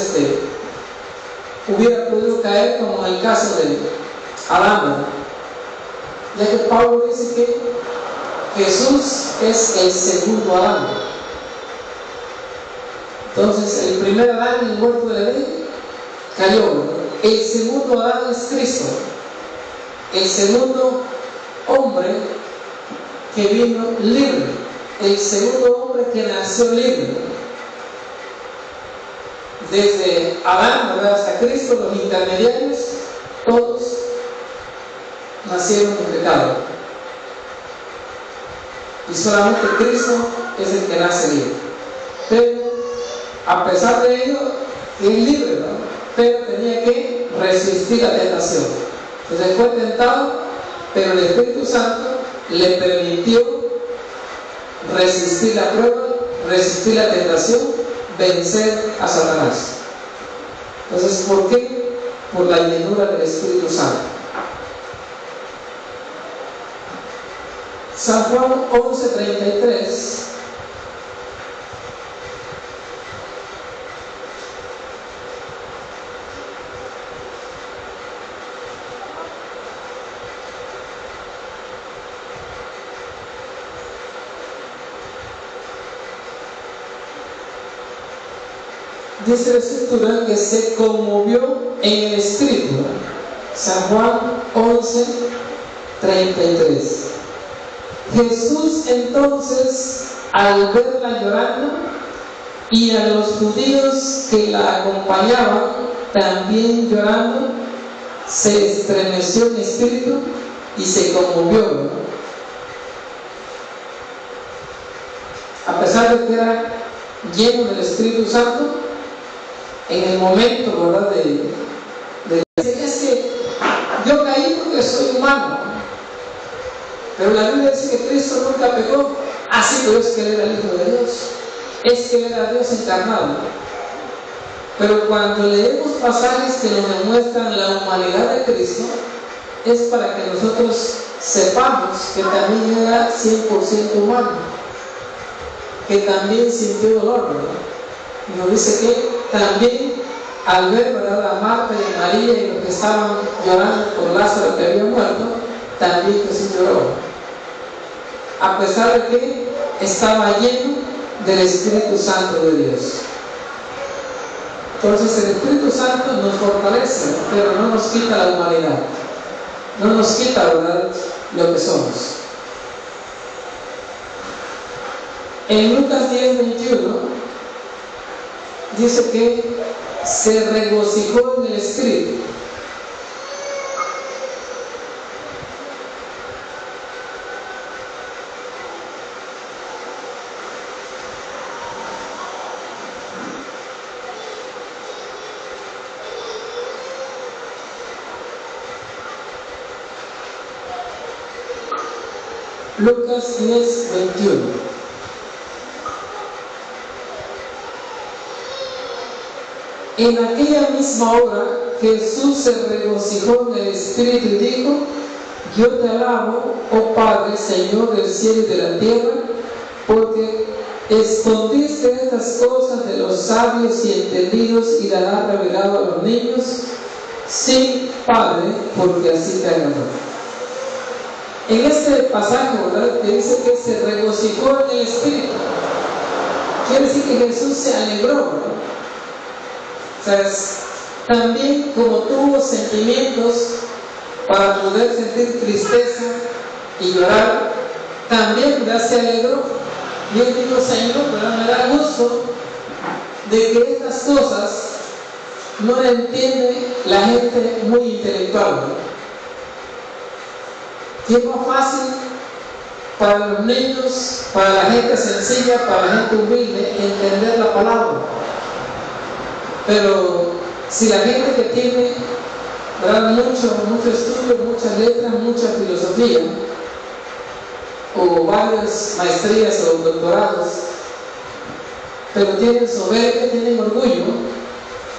hubiera podido caer como en el caso de Adán, ¿verdad?, ya que Pablo dice que Jesús es el segundo Adán. Entonces el primer Adán en el huerto del Edén cayó, ¿verdad? El segundo Adán es Cristo, el segundo hombre que vino libre, el segundo hombre que nació libre. Desde Adán, ¿verdad?, hasta Cristo, los intermediarios, todos nacieron en pecado. Y solamente Cristo es el que nace libre. Pero, a pesar de ello, es libre, ¿verdad?, pero tenía que resistir la tentación. Entonces fue tentado, pero el Espíritu Santo le permitió resistir la prueba, resistir la tentación, vencer a Satanás. Entonces, ¿por qué? Por la llenura del Espíritu Santo. San Juan 11:33 dice la Escritura que se conmovió en el Espíritu. San Juan 11:33. Jesús entonces, al verla llorando, y a los judíos que la acompañaban también llorando, se estremeció en espíritu y se conmovió, ¿no? A pesar de que era lleno del Espíritu Santo, en el momento, ¿verdad?, es que yo caí porque soy humano, pero la Biblia dice que Cristo nunca pecó. Así, pero es que Él era el Hijo de Dios, es que Él era Dios encarnado. Pero cuando leemos pasajes que nos demuestran la humanidad de Cristo, es para que nosotros sepamos que también era 100% humano, que también sintió dolor, ¿verdad? Y nos dice que también al ver, ¿verdad?, a Marta y a María y los que estaban llorando por Lázaro que había muerto, también Jesús lloró, a pesar de que estaba lleno del Espíritu Santo de Dios. Entonces el Espíritu Santo nos fortalece, pero no nos quita la humanidad, no nos quita, ¿verdad?, lo que somos. En Lucas 10:21 dice que se regocijó en el Espíritu. Lucas 10:21. En aquella misma hora Jesús se regocijó en el Espíritu y dijo: yo te alabo, oh Padre, Señor del cielo y de la tierra, porque escondiste estas cosas de los sabios y entendidos y las has revelado a los niños. Sí, Padre, porque así te agradó. En este pasaje, ¿verdad?, que dice que se regocijó en el Espíritu. Quiere decir que Jesús se alegró, ¿verdad? O sea, también como tuvo sentimientos para poder sentir tristeza y llorar, también ya se alegró. Y él dijo: Señor, ¿verdad?, me da gusto de que estas cosas no la entiende la gente muy intelectual, ¿verdad? Y es más fácil para los niños, para la gente sencilla, para la gente humilde, entender la palabra. Pero si la gente que tiene, ¿verdad?, mucho estudio, muchas letras, mucha filosofía, o varias maestrías o doctorados, pero tienen soberbia, tienen orgullo,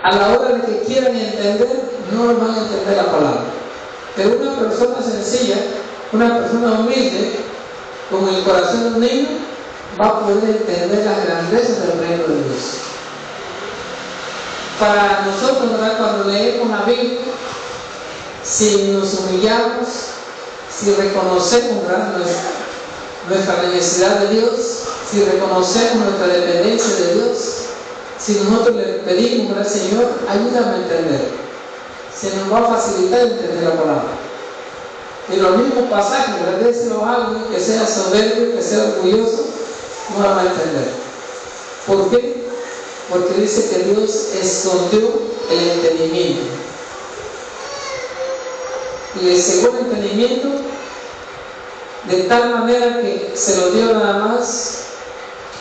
a la hora de que quieran entender, no van a entender la palabra. Pero una persona sencilla, una persona humilde, con el corazón de un niño, va a poder entender las grandezas del reino de Dios. Para nosotros, ¿verdad?, cuando leemos la Biblia, si nos humillamos, si reconocemos, ¿verdad?, nuestra necesidad de Dios, si reconocemos nuestra dependencia de Dios, si nosotros le pedimos, ¿verdad?, Señor, ayúdame a entender, se nos va a facilitar entender la palabra. Y los mismos pasajes, ¿verdad?, déselo a alguien que sea soberbio, que sea orgulloso, no la va a entender. ¿Por qué? Porque dice que Dios escondió el entendimiento. Le cegó el entendimiento de tal manera que se lo dio nada más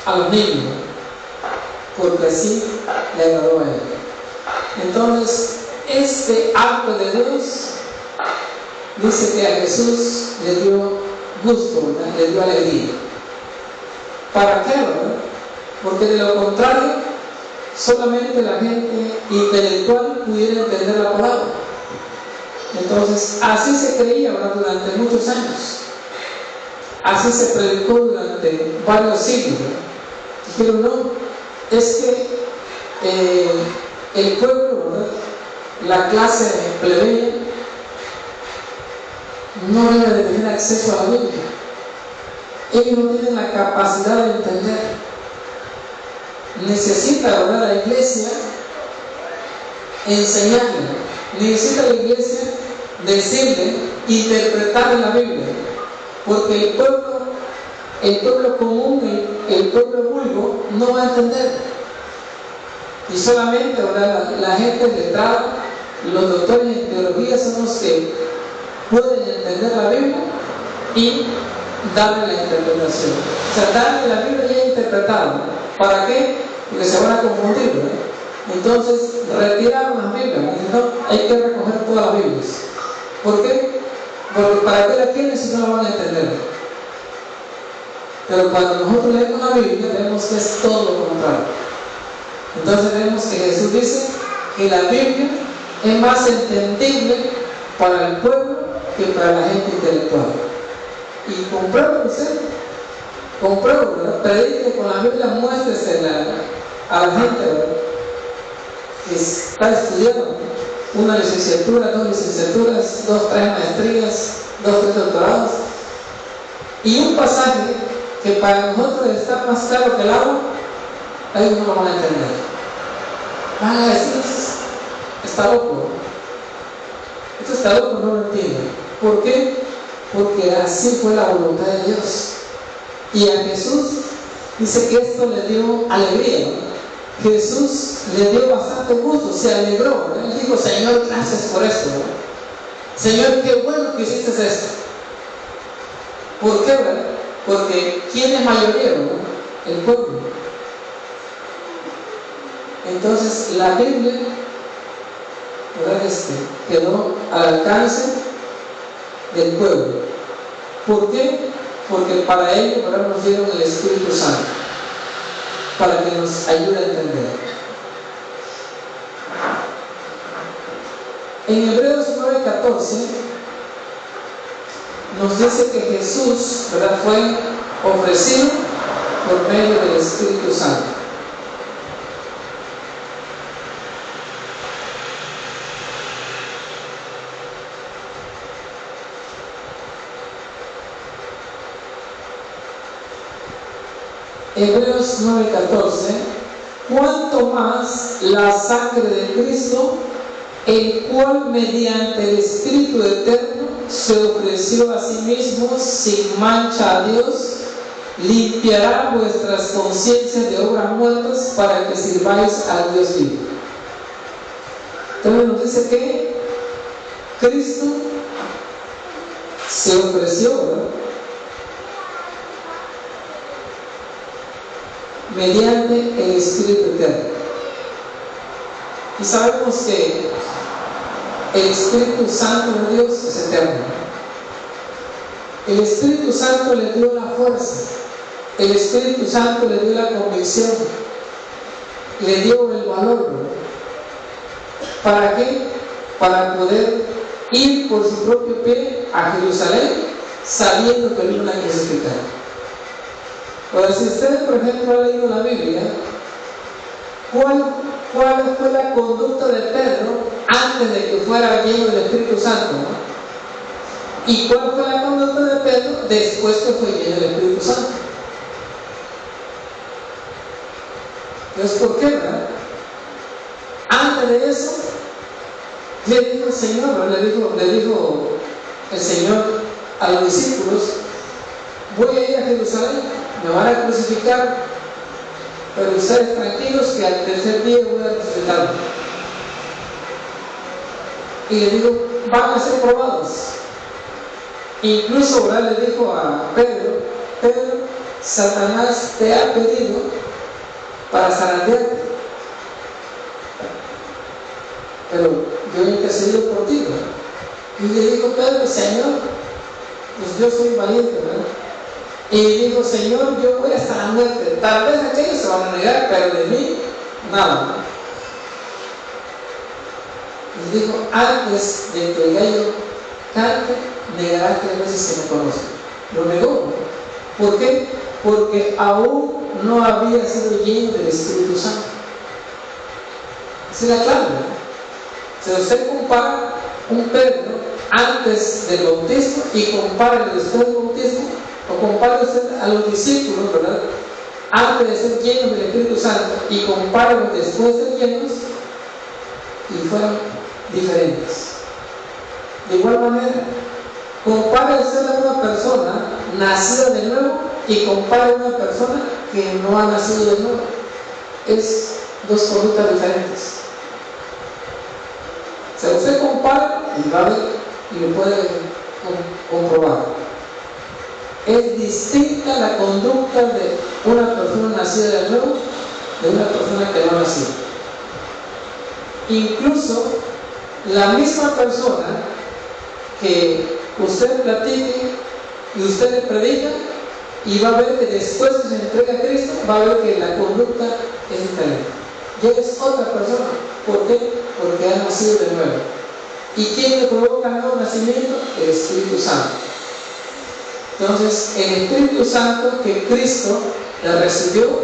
a los niños, porque así le agradó a él. Entonces, este acto de Dios dice que a Jesús le dio gusto, ¿verdad?, le dio alegría. ¿Para qué, verdad? Porque de lo contrario, solamente la gente intelectual pudiera entender la palabra. Entonces, así se creía, ¿verdad?, durante muchos años. Así se predicó durante varios siglos, ¿verdad? Pero no, es que el pueblo, ¿verdad?, la clase plebeya, no debe de tener acceso a la Biblia. Ellos no tienen la capacidad de entender. Necesita, ¿verdad?, la iglesia enseñarle. Necesita la iglesia decirle, interpretar la Biblia. Porque el pueblo común, el pueblo vulgo, no va a entender. Y solamente, ¿verdad?, la gente letrada, los doctores en teología son los que pueden entender la Biblia y darle la interpretación. O sea, darle la Biblia ya interpretada. ¿Para qué? Porque se van a confundir, ¿verdad? Entonces, retiraron las Biblias. No, hay que recoger todas las Biblias. ¿Por qué? Porque ¿para qué la tienen si no la van a entender? Pero cuando nosotros leemos la Biblia, vemos que es todo lo contrario. Entonces vemos que Jesús dice que la Biblia es más entendible para el pueblo que para la gente intelectual. Y compruébalo usted, compruébalo, ¿verdad? Predique con la Biblia, muéstrese a la gente, ¿verdad?, que está estudiando una licenciatura, 2 licenciaturas, 2, 3 maestrías, 2, 3 doctorados, y un pasaje que para nosotros está más claro que el agua, ellos no lo van a entender. Van a decir: está loco, esto está loco, no lo entiendo. ¿Por qué? Porque así fue la voluntad de Dios. Y a Jesús dice que esto le dio alegría, ¿no? Jesús le dio bastante gusto, se alegró, ¿no? Él dijo: Señor, gracias por esto, ¿no? Señor, qué bueno que hiciste esto. ¿Por qué, verdad? Porque ¿quién es mayoría, ¿no? El pueblo. Entonces la Biblia, ¿verdad?, quedó al alcance del pueblo. ¿Por qué? Porque para ello, ¿verdad?, nos dieron el Espíritu Santo, para que nos ayude a entender. En Hebreos 9:14 nos dice que Jesús, ¿verdad?, fue ofrecido por medio del Espíritu Santo. Hebreos 9:14, cuanto más la sangre de Cristo, el cual mediante el Espíritu Eterno se ofreció a sí mismo sin mancha a Dios, limpiará vuestras conciencias de obras muertas para que sirváis al Dios vivo. Entonces nos dice que Cristo se ofreció, ¿verdad?, mediante el Espíritu Eterno. Y sabemos que el Espíritu Santo de Dios es eterno. El Espíritu Santo le dio la fuerza, el Espíritu Santo le dio la convicción, le dio el valor. ¿Para qué? Para poder ir por su propio pie a Jerusalén, sabiendo que lo iban a crucificar. Ahora, si ustedes, por ejemplo, han leído la Biblia, ¿cuál fue la conducta de Pedro antes de que fuera lleno del Espíritu Santo, ¿no? ¿Y cuál fue la conducta de Pedro después que fue lleno del Espíritu Santo? Entonces, ¿por qué, verdad? Antes de eso, le dijo el Señor, le dijo el Señor a los discípulos: voy a ir a Jerusalén, me van a crucificar, pero ustedes tranquilos que al tercer día voy a resucitar. Y le digo, van a ser probados. Incluso ahora le dijo a Pedro: Pedro, Satanás te ha pedido para zarandearte, pero yo he intercedido por ti, ¿verdad? Y le dijo Pedro: Señor, pues yo soy valiente, ¿verdad? Y dijo: Señor, yo voy hasta la muerte. Tal vez aquellos se van a negar, pero de mí, nada. Y dijo: antes de que el gallo cante, negará 3 veces que me conoce. Lo negó. ¿Por qué? Porque aún no había sido lleno del Espíritu Santo. Esa es la clave. Si usted compara un Pedro antes del bautismo y compara después del bautismo, o compara usted a los discípulos, ¿verdad?, antes de ser llenos del Espíritu Santo, y compárenlos después de ser llenos, y fueron diferentes. De igual manera, compare usted a una persona nacida de nuevo y compare a una persona que no ha nacido de nuevo. Es 2 conductas diferentes. O sea, usted compara y va a ver y lo puede comprobar. Es distinta la conducta de una persona nacida de nuevo de una persona que no ha nacido. Incluso la misma persona que usted platique y usted le predica, y va a ver que después que se entrega a Cristo, va a ver que la conducta es diferente. Ya es otra persona. ¿Por qué? Porque ha nacido de nuevo. ¿Y quién le provoca el nuevo nacimiento? El Espíritu Santo. Entonces, el Espíritu Santo que Cristo le recibió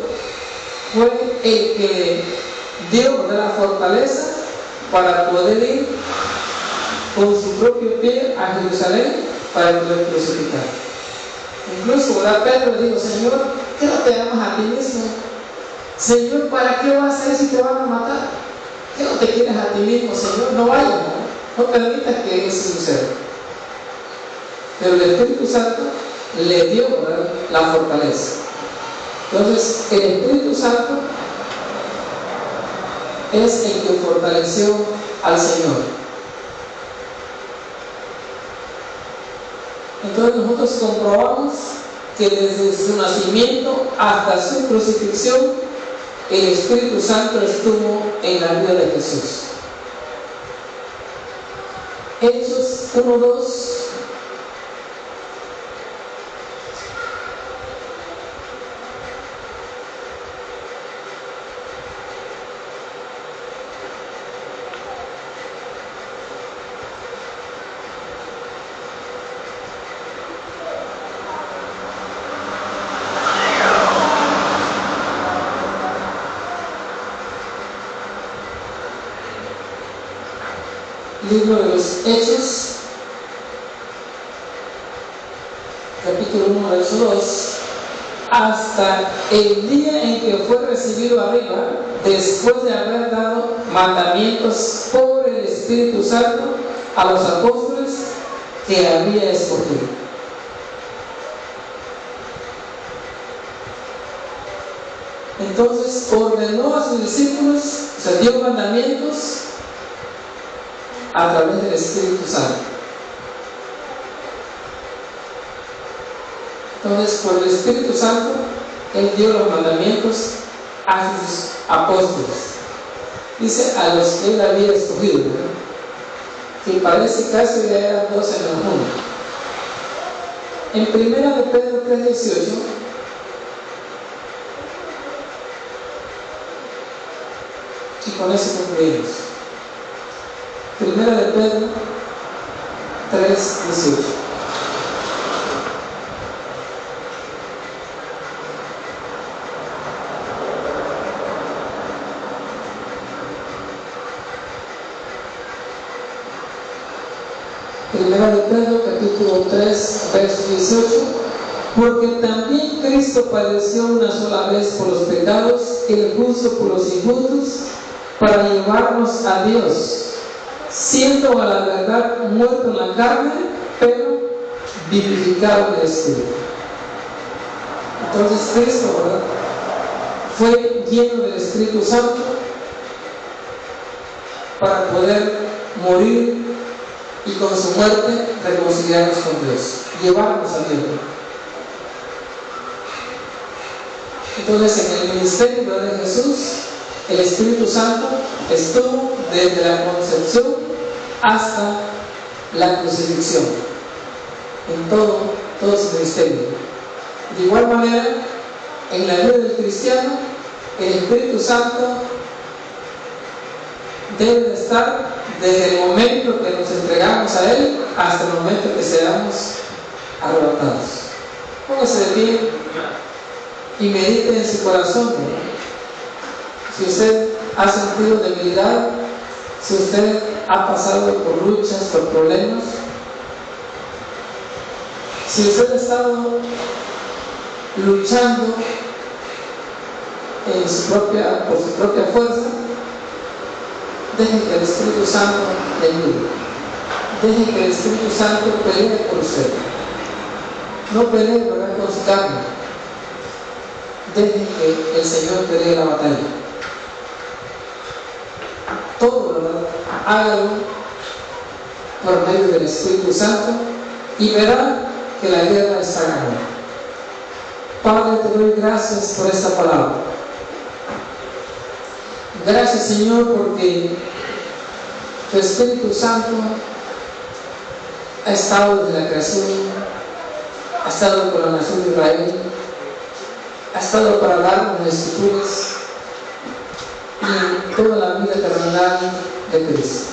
fue el que dio la fortaleza para poder ir con su propio pie a Jerusalén para poder crucificar. Incluso, ¿verdad?, Pedro le dijo: Señor, ¿qué no te amas a ti mismo? Señor, ¿para qué vas a hacer si te van a matar? ¿Qué no te quieres a ti mismo, Señor? No vayas, no permitas que eso suceda. Pero el Espíritu Santo le dio, ¿verdad?, la fortaleza. Entonces, el Espíritu Santo es el que fortaleció al Señor. Entonces nosotros comprobamos que desde su nacimiento hasta su crucifixión, el Espíritu Santo estuvo en la vida de Jesús. Hechos 1:2. Libro de los Hechos, capítulo 1, verso 2. hasta el día en que fue recibido arriba, después de haber dado mandamientos por el Espíritu Santo a los apóstoles que había escogido. Entonces ordenó a sus discípulos, o sea, dio mandamientos a través del Espíritu Santo. Entonces, por el Espíritu Santo, Él dio los mandamientos a sus apóstoles. Dice a los que Él había escogido, ¿no? Que parece casi ya eran 12 en el mundo. En 1 de Pedro 3:18, y con eso concluimos. 1 de Pedro 3:18. Primera de Pedro, capítulo 3, verso 18. Porque también Cristo padeció una sola vez por los pecados, el justo por los injustos, para llevarnos a Dios, siendo a la verdad muerto en la carne, pero vivificado en el Espíritu. Entonces Cristo, ¿verdad?, fue lleno del Espíritu Santo para poder morir y con su muerte reconciliarnos con Dios, llevarnos a Dios. Entonces, en el ministerio de Jesús, el Espíritu Santo estuvo desde la concepción hasta la crucifixión, en todo su ministerio. De igual manera, en la vida del cristiano, el Espíritu Santo debe de estar desde el momento que nos entregamos a Él hasta el momento que seamos arrebatados. Póngase de pie y medite en su corazón, ¿no? Si usted ha sentido debilidad, si usted ha pasado por luchas, por problemas, si usted ha estado luchando por su propia fuerza, deje que el Espíritu Santo le ayude. Deje que el Espíritu Santo pelee por usted. No pelee, ¿verdad?, con su carne. Deje que el Señor pelee la batalla. Todo, ¿verdad?, hágalo por medio del Espíritu Santo y verá que la guerra está ganada. Padre, te doy gracias por esta palabra. Gracias, Señor, porque tu Espíritu Santo ha estado desde la creación, ha estado con la nación de Israel, ha estado para darnos las Escrituras y toda la vida terrenal de Cristo.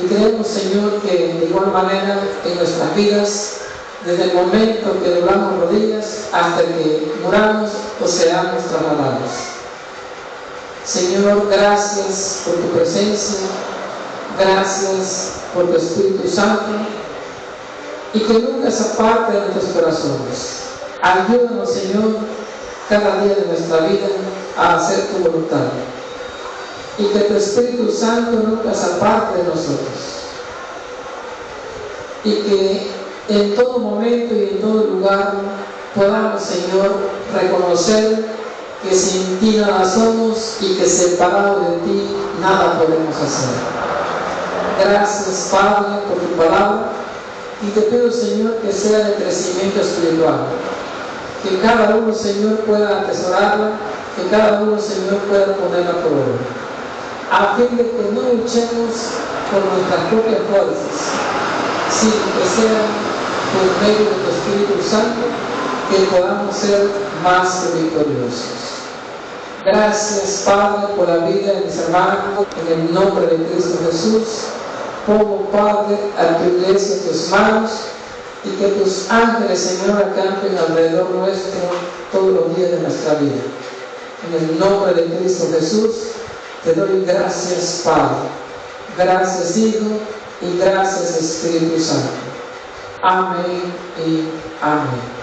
Y creemos, Señor, que de igual manera en nuestras vidas, desde el momento que doblamos rodillas hasta que muramos o seamos trasladados. Señor, gracias por tu presencia, gracias por tu Espíritu Santo, y que nunca se aparte de nuestros corazones. Ayúdanos, Señor, cada día de nuestra vida a hacer tu voluntad, y que tu Espíritu Santo nunca se aparte de nosotros, y que en todo momento y en todo lugar podamos, Señor, reconocer que sin ti nada somos y que separado de ti nada podemos hacer. Gracias, Padre, por tu palabra, y te pido, Señor, que sea de crecimiento espiritual, que cada uno, Señor, pueda atesorarla, que cada uno, Señor, pueda ponerla por obra, a fin de que no luchemos por nuestras propias fuerzas, sino que sea por medio de tu Espíritu Santo que podamos ser más que victoriosos. Gracias, Padre, por la vida de mis hermanos, en el nombre de Cristo Jesús. Pongo, Padre, a tu iglesia en tus manos, y que tus ángeles, Señor, acampen alrededor nuestro todos los días de nuestra vida. En el nombre de Cristo Jesús, te doy gracias, Padre. Gracias, Hijo, y gracias, Espíritu Santo. Amén y amén.